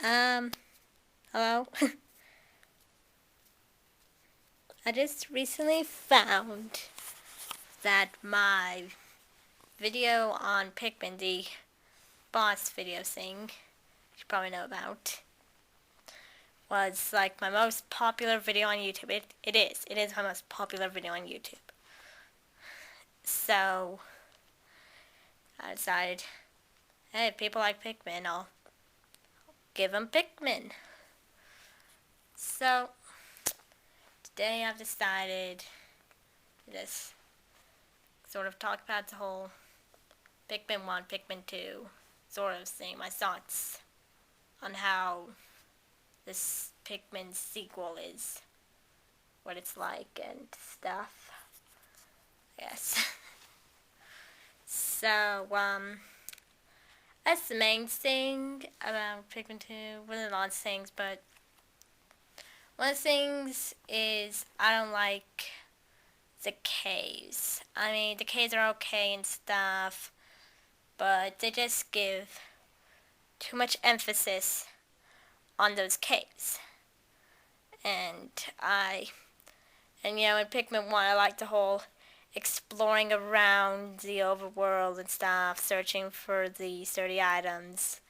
Hello? I just recently found that my video on Pikmin, the boss video thing, you probably know about, was like my most popular video on YouTube. It is. It is my most popular video on YouTube. So, I decided, hey, if people like Pikmin, I'll give them Pikmin. So, today I've decided to just sort of talk about the whole Pikmin 1, Pikmin 2 sort of thing, my thoughts on how this Pikmin sequel is, what it's like and stuff. Yes. So, that's the main thing about Pikmin 2. One of the lots of things, but one of the things is I don't like the caves. I mean, the caves are okay and stuff, but they just give too much emphasis on those caves. And in Pikmin 1, I like the whole exploring around the overworld and stuff, searching for the 30 items.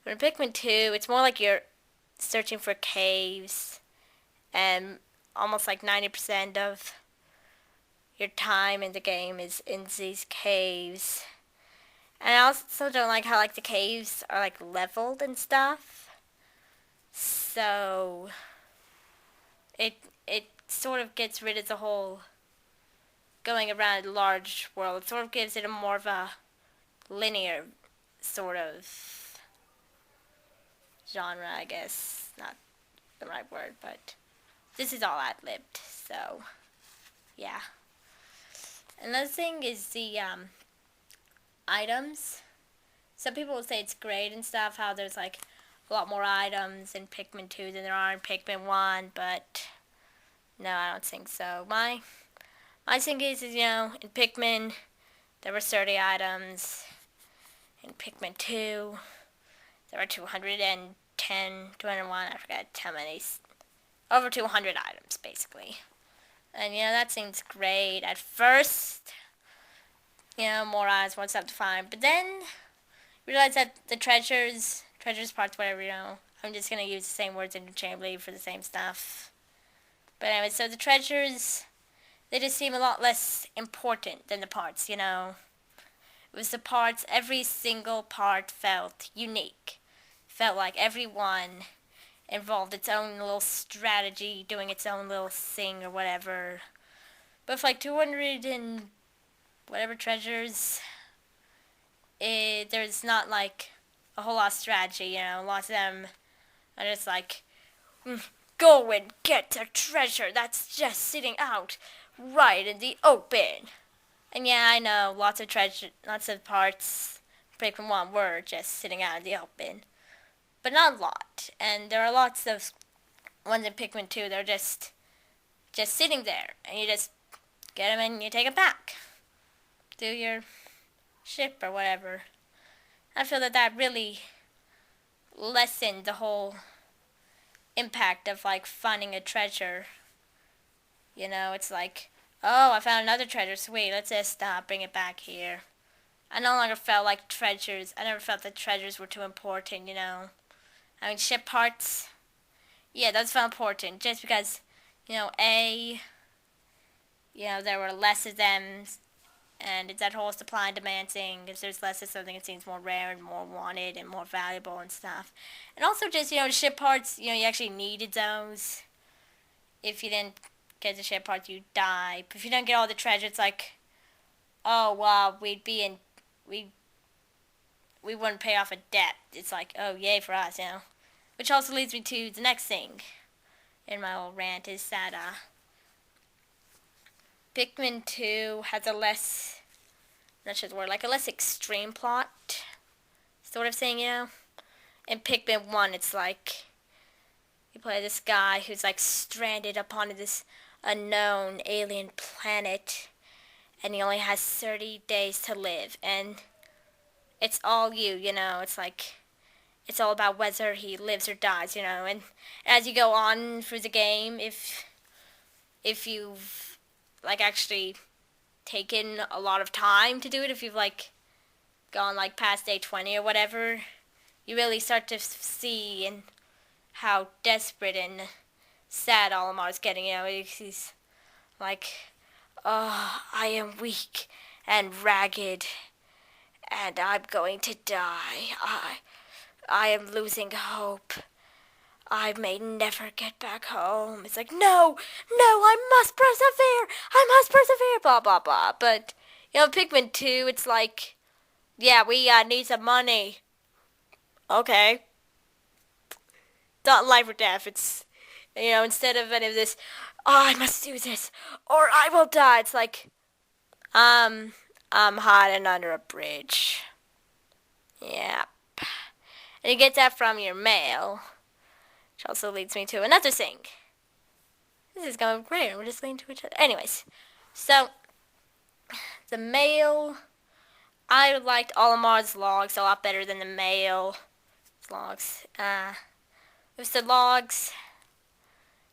But in Pikmin 2, it's more like you're searching for caves, and almost like 90% of your time in the game is in these caves. And I also don't like how the caves are leveled and stuff. So it sort of gets rid of the whole going around a large world. It sort of gives it a more of a linear sort of genre, I guess. Not the right word, but this is all ad-libbed, so yeah. Another thing is the items. Some people will say it's great and stuff, how there's a lot more items in Pikmin 2 than there are in Pikmin 1, but no, I don't think so. My thing is, in Pikmin, there were 30 items. In Pikmin 2, there were 210, 201, I forgot how many. Over 200 items, basically. And, that seems great at first. More items, more stuff to find. But then, realize that the treasures parts, whatever, I'm just going to use the same words interchangeably for the same stuff. But anyway, so the treasures, they just seem a lot less important than the parts, It was the parts, every single part felt unique. Felt like every one involved its own little strategy, doing its own little thing or whatever. But for 200 and whatever treasures, there's not a whole lot of strategy, Lots of them are just go and get the treasure that's just sitting out right in the open. And yeah, I know, lots of parts Pikmin 1 were just sitting out in the open. But not a lot. And there are lots of ones in Pikmin 2 that are just sitting there. And you just get them and you take them back. Do your ship or whatever. I feel that really lessened the whole impact of finding a treasure. It's oh, I found another treasure, sweet, let's just bring it back here. I no longer felt like treasures. I never felt that treasures were too important, I mean, ship parts, yeah, those felt important, just because, there were less of them, and it's that whole supply and demand thing. If there's less of something, it seems more rare and more wanted and more valuable and stuff. And also just, ship parts, you actually needed those. If you didn't get the ship parts, you die. But if you don't get all the treasure, it's oh, wow, we wouldn't pay off a debt. It's oh, yay for us, Which also leads me to the next thing in my old rant, is that, Pikmin 2 has a less, not sure the word, a less extreme plot sort of thing, In Pikmin 1, it's you play this guy who's stranded upon this unknown alien planet, and he only has 30 days to live, and it's all you, It's it's all about whether he lives or dies, and as you go on through the game, if you've like actually taken a lot of time to do it, if you've like gone like past day 20 or whatever, you really start to see and how desperate and sad Olimar's getting. He's like, oh, I am weak and ragged, and I'm going to die. I am losing hope. I may never get back home. It's like, no, I must persevere. I must persevere, blah, blah, blah. But, Pikmin 2, it's like, yeah, we need some money. Okay. Not life or death. It's, instead of any of this, oh, I must do this, or I will die. It's like, I'm hiding under a bridge. Yep. And you get that from your mail. Which also leads me to another thing. This is going great. We're just leading to each other. Anyways, so the mail, I liked Olimar's logs a lot better than the mail logs. With the logs,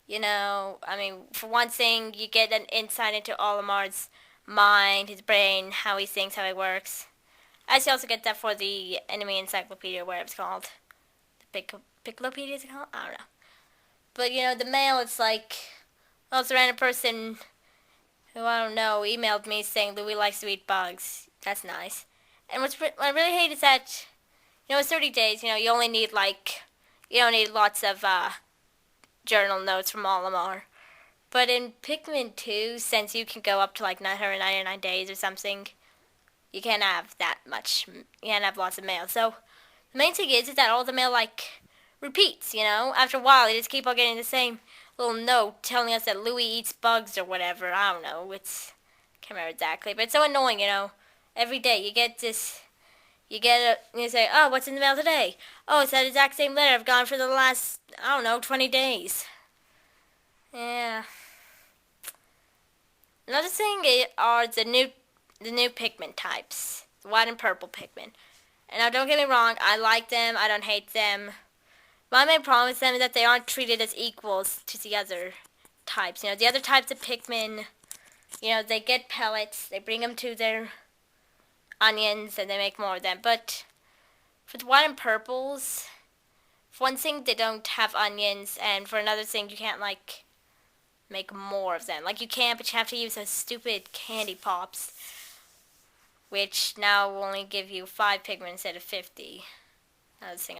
for one thing, you get an insight into Olimar's mind, his brain, how he thinks, how he works. As you also get that for the enemy encyclopedia, whatever it's called. The Piclopedia, is it called? I don't know. But, the mail, it's like, well, it's a random person who, I don't know, emailed me saying Louis likes to eat bugs. That's nice. And what I really hate is that, it's 30 days, you only need, you don't need lots of journal notes from Olimar. But in Pikmin 2, since you can go up to, 999 days or something, you can't have that much, you can't have lots of mail. So, the main thing is that all the mail, repeats, After a while, they just keep on getting the same little note telling us that Louis eats bugs or whatever. I don't know. Can't remember exactly. But it's so annoying, Every day you get this, you say, oh, what's in the mail today? Oh, it's that exact same letter I've gotten for the last, 20 days. Yeah. Another thing are the new Pikmin types. The white and purple Pikmin. And now don't get me wrong, I like them, I don't hate them. My main problem with them is that they aren't treated as equals to the other types. The other types of Pikmin, they get pellets, they bring them to their onions, and they make more of them. But for the white and purples, for one thing, they don't have onions, and for another thing, you can't, make more of them. You can, but you have to use those stupid candy pops, which now will only give you 5 Pikmin instead of 50. Another thing